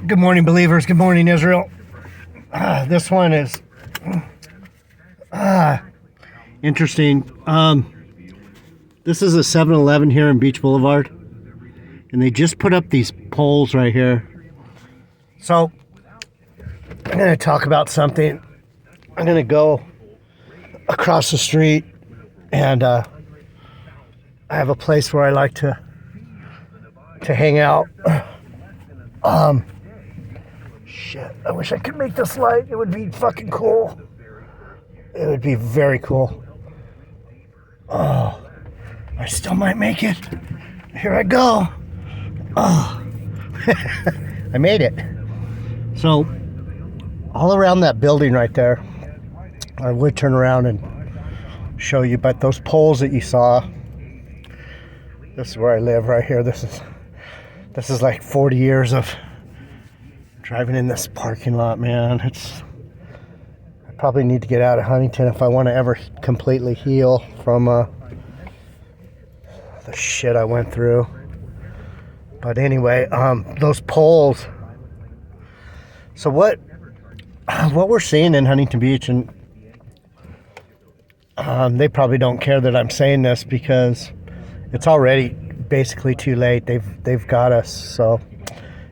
Good morning, believers. Good morning, Israel. This one is interesting. This is a 7-Eleven here in Beach Boulevard, and they just put up these poles right here. So I'm going to talk about something. I'm going to go across the street, and I have a place where I like to hang out. Shit, I wish I could make this light. It would be fucking cool. It would be very cool. Oh, I still might make it. Here I go. Oh, I made it. So, all around that building right there, I would turn around and show you, but those poles that you saw, this is where I live right here. This is like 40 years of driving in this parking lot, man. I probably need to get out of Huntington if I want to ever completely heal from the shit I went through. But anyway, those poles. So what we're seeing in Huntington Beach, and they probably don't care that I'm saying this because it's already basically too late. They've got us, so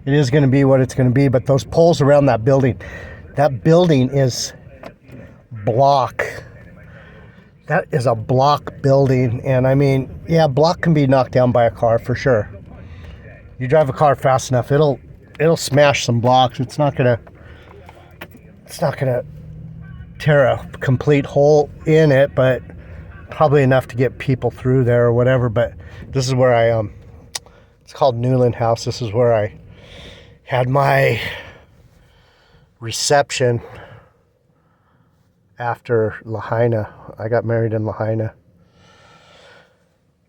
it is going to be what it's going to be. But those poles around that building is block. That is a block building. And I mean, yeah, block can be knocked down by a car for sure. You drive a car fast enough, it'll smash some blocks. It's not gonna tear a complete hole in it, but probably enough to get people through there or whatever. But this is where it's called Newland House. This is where I had my reception after Lahaina. I got married in Lahaina.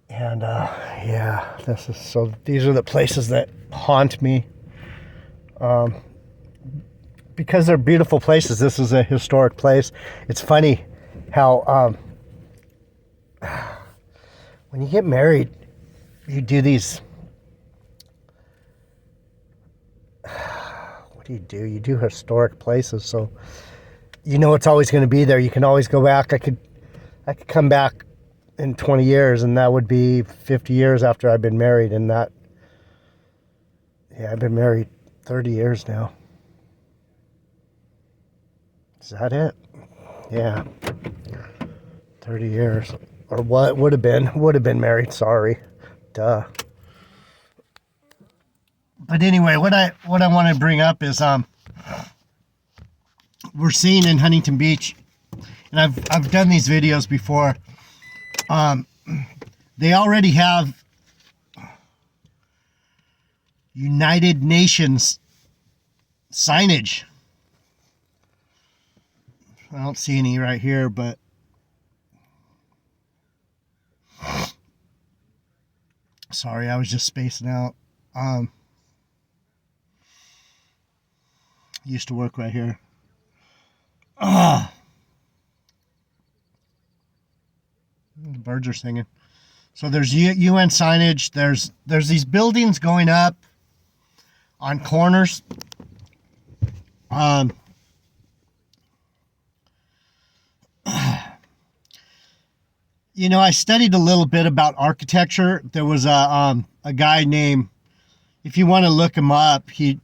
And yeah, these are the places that haunt me. Because they're beautiful places. This is a historic place. It's funny how when you get married, you do these. What do? You do historic places, so you know it's always going to be there. You can always go back. I could come back in 20 years, and that would be 50 years after I've been married. And that, yeah, I've been married 30 years now. Is that it? Yeah, 30 years, or what would have been married. Sorry, duh. But anyway, what I want to bring up is we're seeing in Huntington Beach, and I've done these videos before. They already have United Nations signage. I don't see any right here, but sorry, I was just spacing out. Used to work right here. The birds are singing. So there's UN signage. There's these buildings going up on corners. You know, I studied a little bit about architecture. There was a guy named, if you want to look him up, he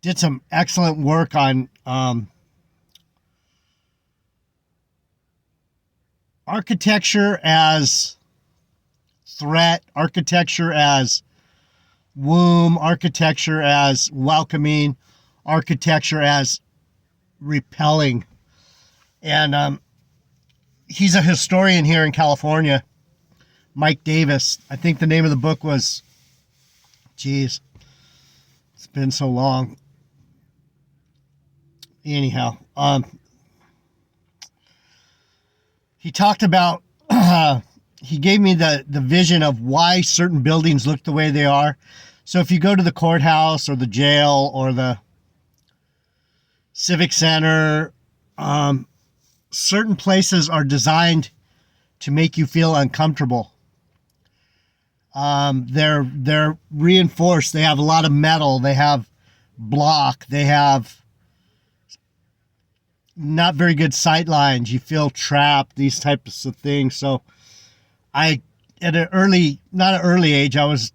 did some excellent work on architecture as threat, architecture as womb, architecture as welcoming, architecture as repelling. And he's a historian here in California, Mike Davis. I think the name of the book was, geez, it's been so long. Anyhow, he talked about, he gave me the vision of why certain buildings look the way they are. So if you go to the courthouse or the jail or the civic center, certain places are designed to make you feel uncomfortable. They're reinforced. They have a lot of metal. They have block. They have not very good sight lines. You feel trapped, these types of things. So at not an early age, I was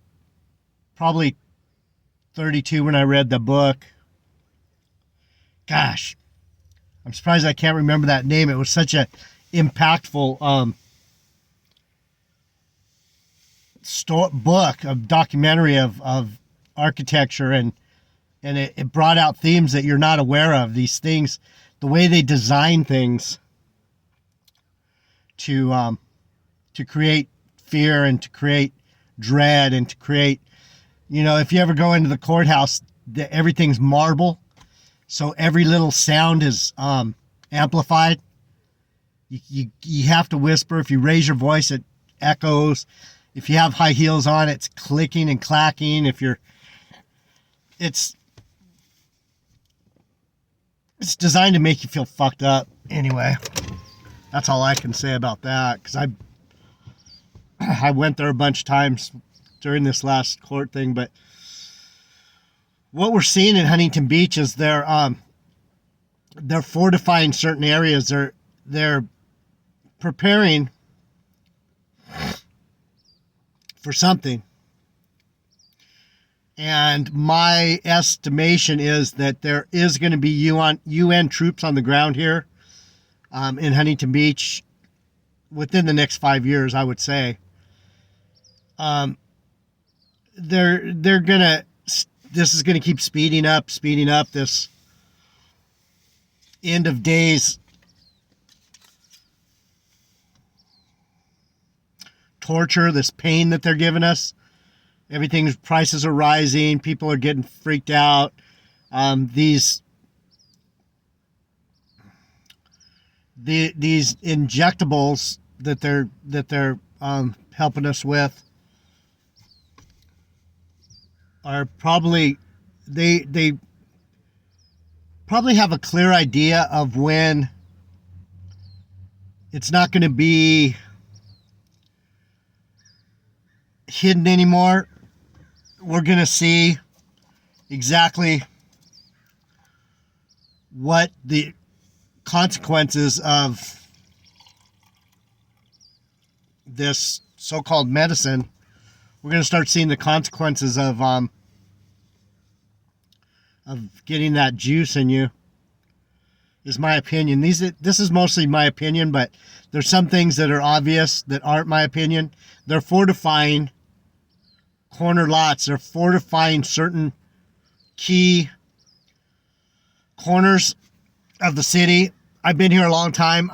probably 32 when I read the book. Gosh, I'm surprised I can't remember that name. It was such a impactful book, a documentary of architecture, and it brought out themes that you're not aware of. These things, the way they design things to create fear and to create dread and to create, if you ever go into the courthouse, everything's marble, so every little sound is amplified. You have to whisper. If you raise your voice, it echoes. If you have high heels on, it's clicking and clacking. It's designed to make you feel fucked up. Anyway, that's all I can say about that, because I went there a bunch of times during this last court thing. But what we're seeing in Huntington Beach is they're fortifying certain areas. They're preparing for something. And my estimation is that there is going to be UN troops on the ground here in Huntington Beach within the next 5 years, I would say. They're gonna. This is gonna keep speeding up. This end of days torture, this pain that they're giving us. Prices are rising. People are getting freaked out. These injectables that they're helping us with are probably, they probably have a clear idea of when it's not going to be hidden anymore. We're going to see exactly what the consequences of this so-called medicine. We're going to start seeing the consequences of getting that juice in you, is my opinion. This is mostly my opinion, but there's some things that are obvious that aren't my opinion. They're fortifying corner lots. They're fortifying certain key corners of the city. I've been here a long time.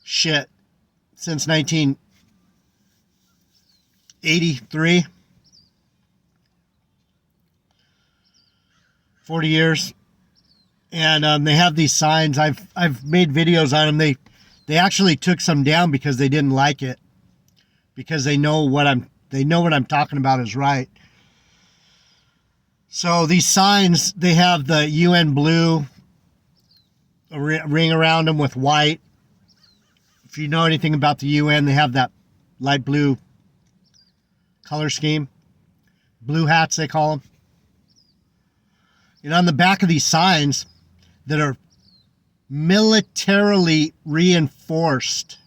Since 1983. 40 years. And they have these signs. I've made videos on them. They actually took some down because they didn't like it, because they know what I'm talking about is right. So these signs, they have the UN blue, a ring around them with white. If you know anything about the UN, they have that light blue color scheme. Blue hats, they call them. And on the back of these signs that are militarily reinforced,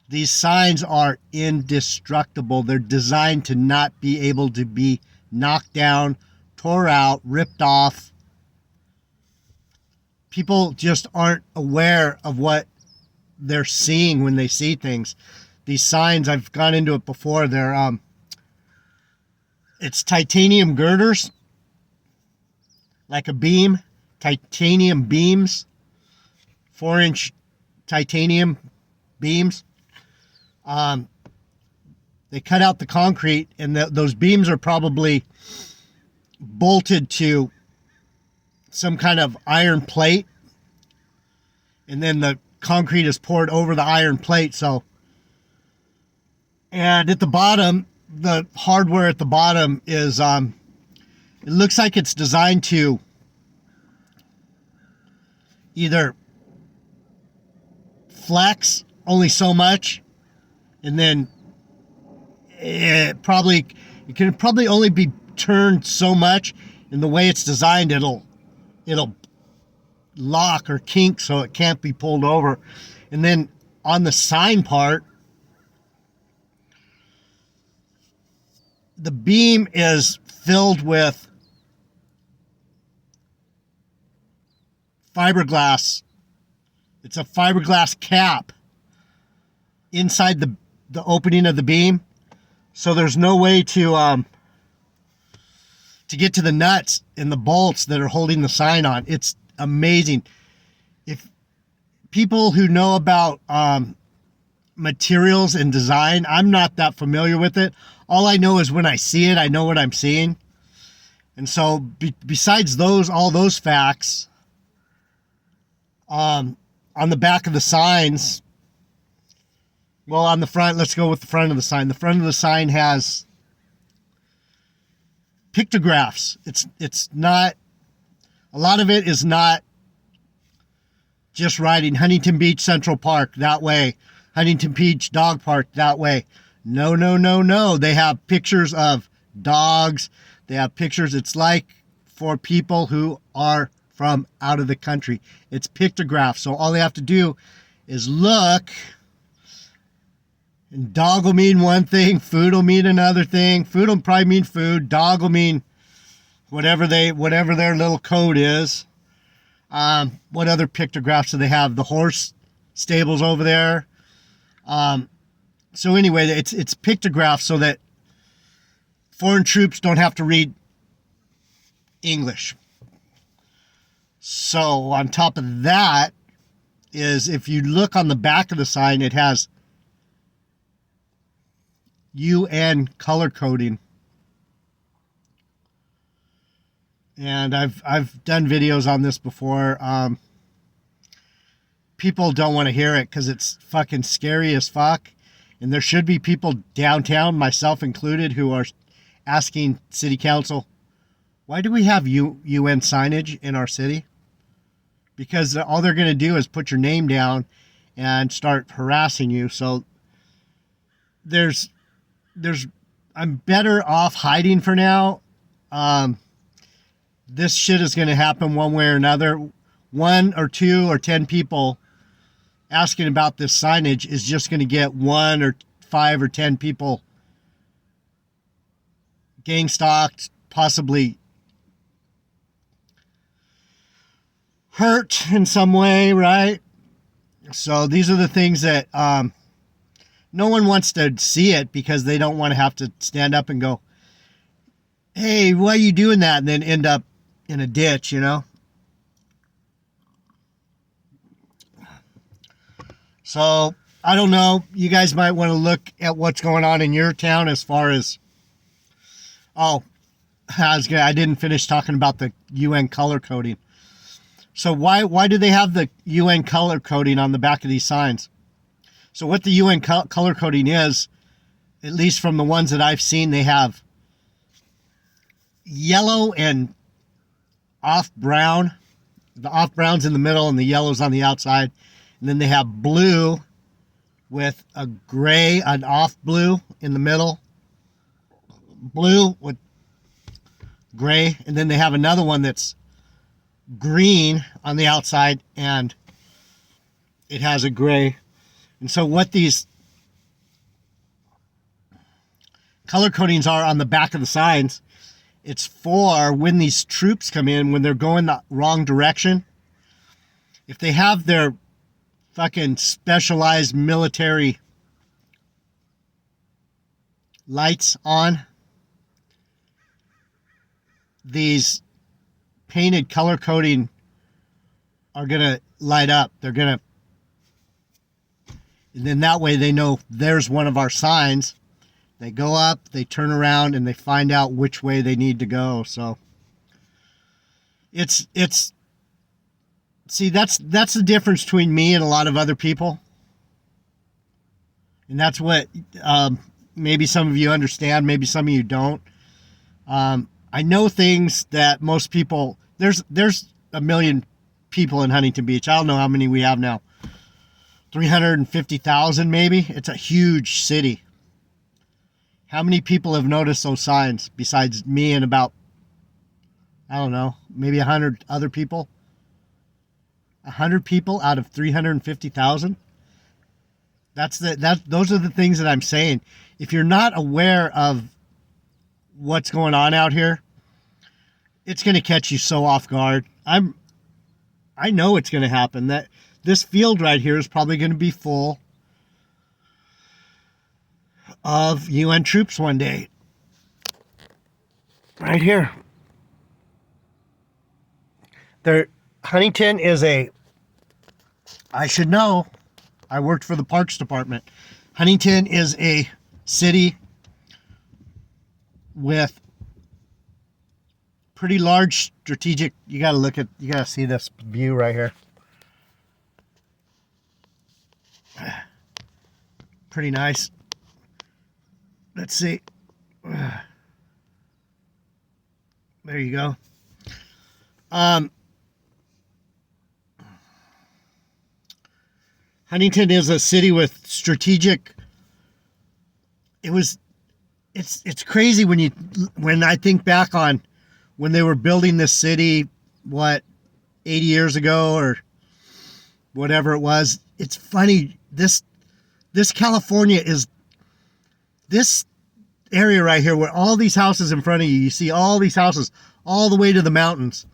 these signs are indestructible. They're designed to not be able to be knocked down, tore out, ripped off. People just aren't aware of what they're seeing when they see things. These signs, I've gone into it before. It's titanium girders, like a beam, titanium beams, 4-inch titanium beams. They cut out the concrete, and those beams are probably bolted to some kind of iron plate, and then the concrete is poured over the iron plate. And at the bottom, the hardware at the bottom is, it looks like it's designed to either flex only so much, and then it can probably only be turn so much, and the way it's designed, it'll lock or kink so it can't be pulled over. And then on the sign part, the beam is filled with fiberglass. It's a fiberglass cap inside the opening of the beam, so there's no way to get to the nuts and the bolts that are holding the sign on. It's amazing. If people who know about materials and design, I'm not that familiar with it. All I know is when I see it, I know what I'm seeing. And so besides all those facts, on the back of the signs, well, on the front, let's go with the front of the sign. The front of the sign has pictographs. It's not, a lot of it is not just writing Huntington Beach Central Park that way, Huntington Beach Dog Park that way. No, no, no, no. They have pictures of dogs. They have pictures. It's like for people who are from out of the country. It's pictographs. So all they have to do is look, and dog will mean one thing, food will mean another thing. Food will probably mean food. Dog will mean whatever their little code is. What other pictographs do they have? The horse stables over there. So anyway, it's pictographs so that foreign troops don't have to read English. So on top of that is, if you look on the back of the sign, it has UN color coding. And I've done videos on this before. People don't want to hear it because it's fucking scary as fuck. And there should be people downtown, myself included, who are asking city council, why do we have UN signage in our city? Because all they're going to do is put your name down and start harassing you. So I'm better off hiding for now. This shit is going to happen one way or another. 1 or 2 or 10 people asking about this signage is just going to get 1 or 5 or 10 people gang stalked, possibly hurt in some way, right? So these are the things that no one wants to see it, because they don't want to have to stand up and go, hey, why are you doing that? And then end up in a ditch, you know? So I don't know. You guys might want to look at what's going on in your town as far as, I didn't finish talking about the UN color coding. So why do they have the UN color coding on the back of these signs? So what the UN color coding is, at least from the ones that I've seen, they have yellow and off brown. The off brown's in the middle and the yellow's on the outside. And then they have blue with a gray, an off blue in the middle. Blue with gray. And then they have another one that's green on the outside and it has a gray. And so what these color codings are on the back of the signs, it's for when these troops come in, when they're going the wrong direction. If they have their fucking specialized military lights on, these painted color coding are going to light up. They're going to, and then that way they know there's one of our signs. They go up, they turn around, and they find out which way they need to go. So it's see, that's the difference between me and a lot of other people. And that's what maybe some of you understand, maybe some of you don't. I know things that most people, there's 1 million people in Huntington Beach. I don't know how many we have now. 350,000 maybe. It's a huge city. How many people have noticed those signs besides me and about, I don't know, maybe 100 other people? 100 people out of 350,000? Those are the things that I'm saying. If you're not aware of what's going on out here, it's going to catch you so off guard. I know it's going to happen. That this field right here is probably going to be full of UN troops one day. Right here. Huntington is I should know. I worked for the Parks Department. Huntington is a city with pretty large strategic. You got to see this view right here. Pretty nice. Let's see. There you go. Huntington is a city with strategic. It's crazy when I think back on when they were building this city, 80 years ago or whatever it was. It's funny. This California is this area right here where all these houses in front of you see all these houses all the way to the mountains.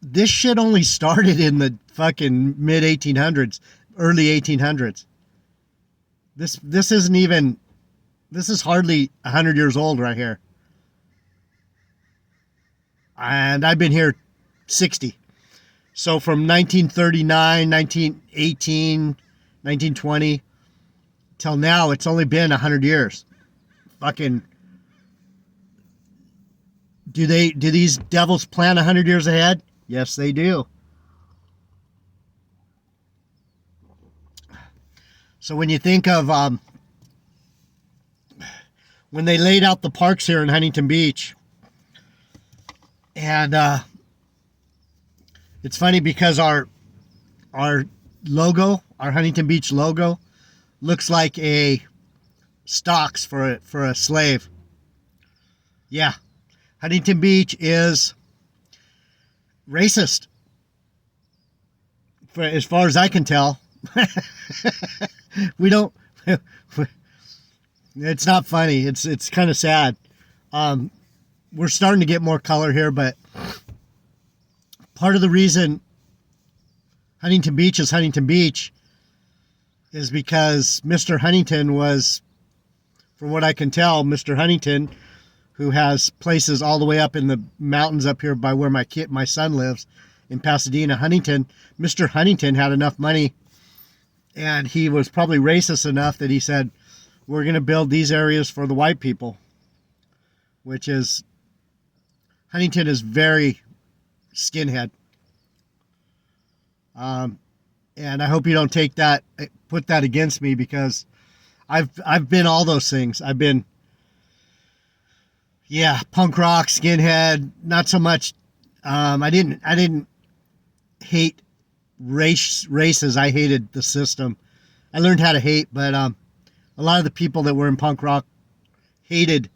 This shit only started in the fucking mid 1800s, early 1800s. This is hardly 100 years old right here. And I've been here 60. So from 1939, 1918, 1920 till now, it's only been 100 years. Fucking, do these devils plan 100 years ahead? Yes, they do. So when you think of when they laid out the parks here in Huntington Beach, and it's funny because our logo, our Huntington Beach logo, looks like a stocks for a slave. Yeah, Huntington Beach is racist, as far as I can tell. We don't. It's not funny. It's kind of sad. We're starting to get more color here, but part of the reason Huntington Beach is Huntington Beach is because Mr. Huntington was, from what I can tell, Mr. Huntington, who has places all the way up in the mountains up here by where my son lives in Pasadena, Huntington. Mr. Huntington had enough money, and he was probably racist enough that he said, we're going to build these areas for the white people, which is, Huntington is very skinhead. And I hope you don't put that against me, because I've been all those things. I've been, punk rock, skinhead, not so much. I didn't hate races. I hated the system. I learned how to hate, but a lot of the people that were in punk rock hated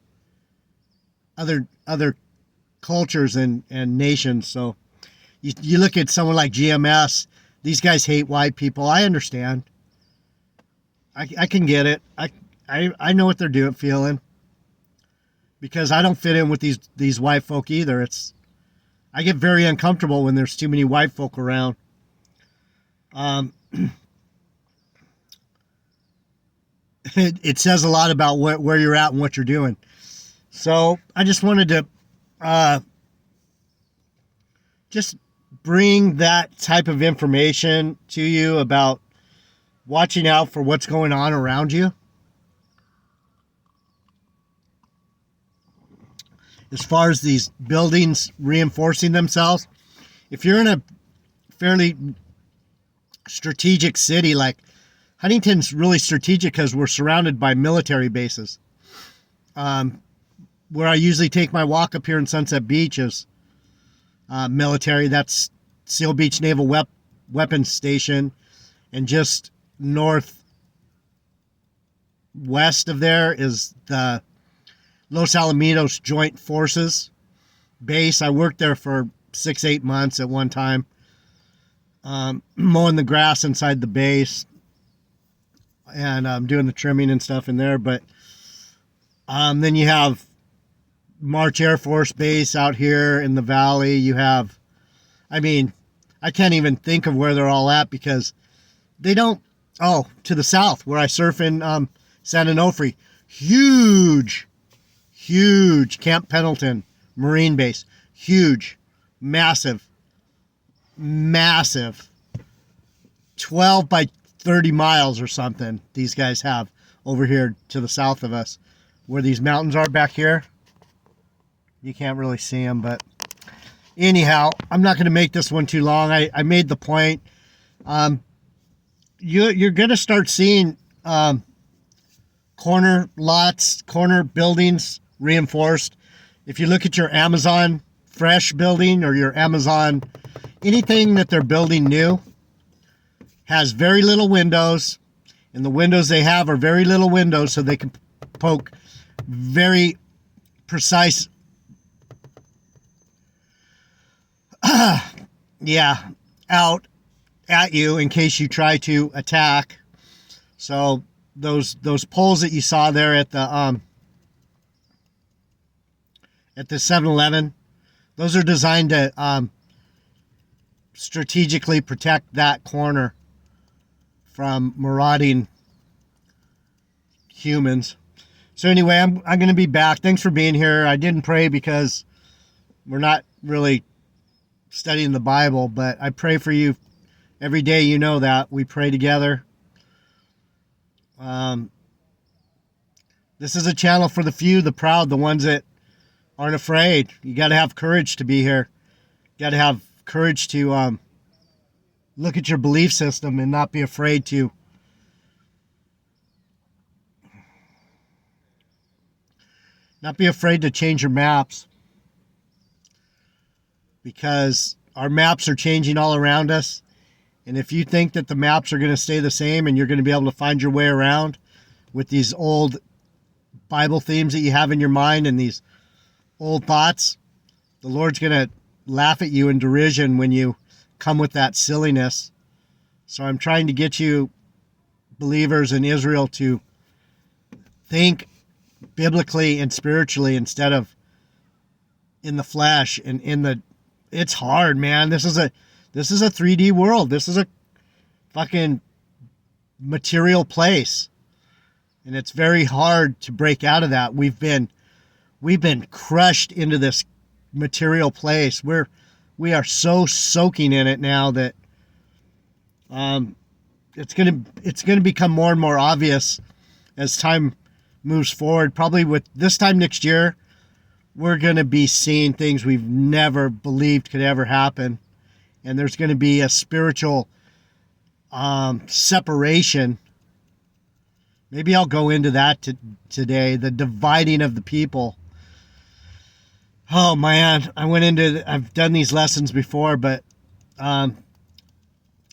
other cultures and nations. So you look at someone like GMS, these guys hate white people. I understand. I can get it. I know what they're feeling, because I don't fit in with these white folk either. I get very uncomfortable when there's too many white folk around. It says a lot about where you're at and what you're doing. So I just wanted to just bring that type of information to you about watching out for what's going on around you. As far as these buildings reinforcing themselves, if you're in a fairly strategic city, like Huntington's really strategic because we're surrounded by military bases. Where I usually take my walk up here in Sunset Beach is military. That's Seal Beach Naval Weapons Station, and just north west of there is the Los Alamitos Joint Forces base. I worked there for 6-8 months at one time, mowing the grass inside the base and doing the trimming and stuff in there. But then you have March Air Force Base out here in the valley. You have, I mean, I can't even think of where they're all at because they don't. Oh, to the south where I surf in San Onofre, huge Camp Pendleton Marine Base, huge, massive, 12 by 30 miles or something. These guys have over here to the south of us, where these mountains are back here. You can't really see them, but anyhow, I'm not going to make this one too long. I made the point. You're going to start seeing corner lots, corner buildings reinforced. If you look at your Amazon Fresh building or your Amazon, anything that they're building new has very little windows, and the windows they have are very little windows, so they can poke very precise out at you in case you try to attack. So those poles that you saw there at the 7-Eleven, those are designed to strategically protect that corner from marauding humans. So anyway, I'm going to be back. Thanks for being here. I didn't pray because we're not really studying the Bible, but I pray for you every day. You know that we pray together. This is a channel for the few, the proud, the ones that aren't afraid. You got to have courage to be here. You got to have courage to look at your belief system and not be afraid to change your maps, because our maps are changing all around us. And if you think that the maps are going to stay the same and you're going to be able to find your way around with these old Bible themes that you have in your mind and these old thoughts, the Lord's going to laugh at you in derision when you come with that silliness. So I'm trying to get you believers in Israel to think biblically and spiritually instead of in the flesh and it's hard, man. This is a 3D world. This is a fucking material place. And it's very hard to break out of that. We've been crushed into this material place. We are so soaking in it now that it's going to become more and more obvious as time moves forward. Probably with this time next year, we're going to be seeing things we've never believed could ever happen. And there's going to be a spiritual separation. Maybe I'll go into that today, the dividing of the people. Oh man, I've done these lessons before, but I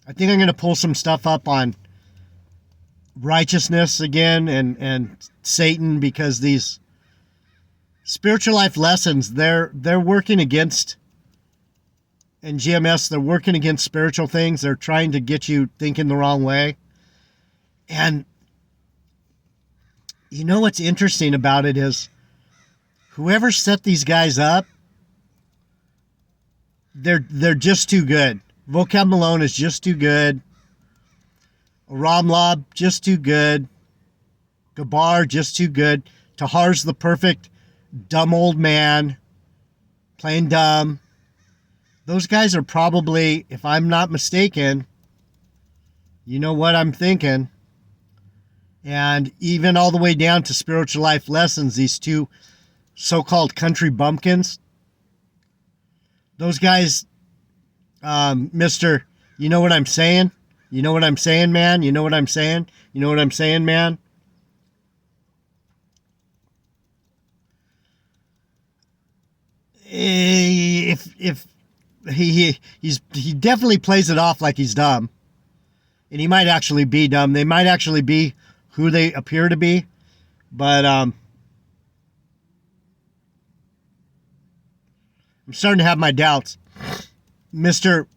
think I'm going to pull some stuff up on righteousness again and Satan, because these spiritual life lessons, they're working against, and GMS, they're working against spiritual things. They're trying to get you thinking the wrong way. And you know what's interesting about it is whoever set these guys up, they're just too good. Vocab Malone is just too good. Ramlab, just too good. Gabar, just too good. Tahar's the perfect dumb old man, plain dumb. Those guys are probably, if I'm not mistaken, you know what I'm thinking. And even all the way down to spiritual life lessons, these two so-called country bumpkins, those guys, Mr. You know what I'm saying? You know what I'm saying, man? You know what I'm saying? You know what I'm saying, man? If he definitely plays it off like he's dumb, and he might actually be dumb. They might actually be who they appear to be, but I'm starting to have my doubts. Mr.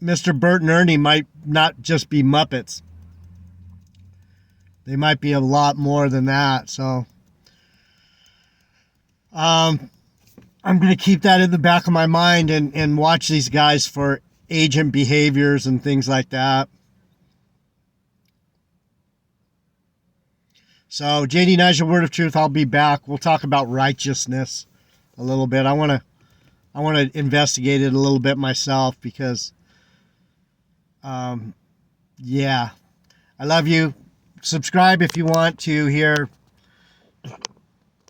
Bert and Ernie might not just be Muppets. They might be a lot more than that. So I'm going to keep that in the back of my mind and watch these guys for agent behaviors and things like that. So JD Nigel, Word of Truth, I'll be back. We'll talk about righteousness a little bit. I want to investigate it a little bit myself because, yeah, I love you. Subscribe if you want to hear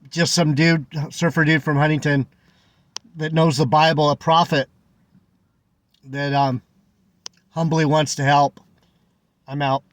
just some surfer dude from Huntington that knows the Bible, a prophet that humbly wants to help. I'm out.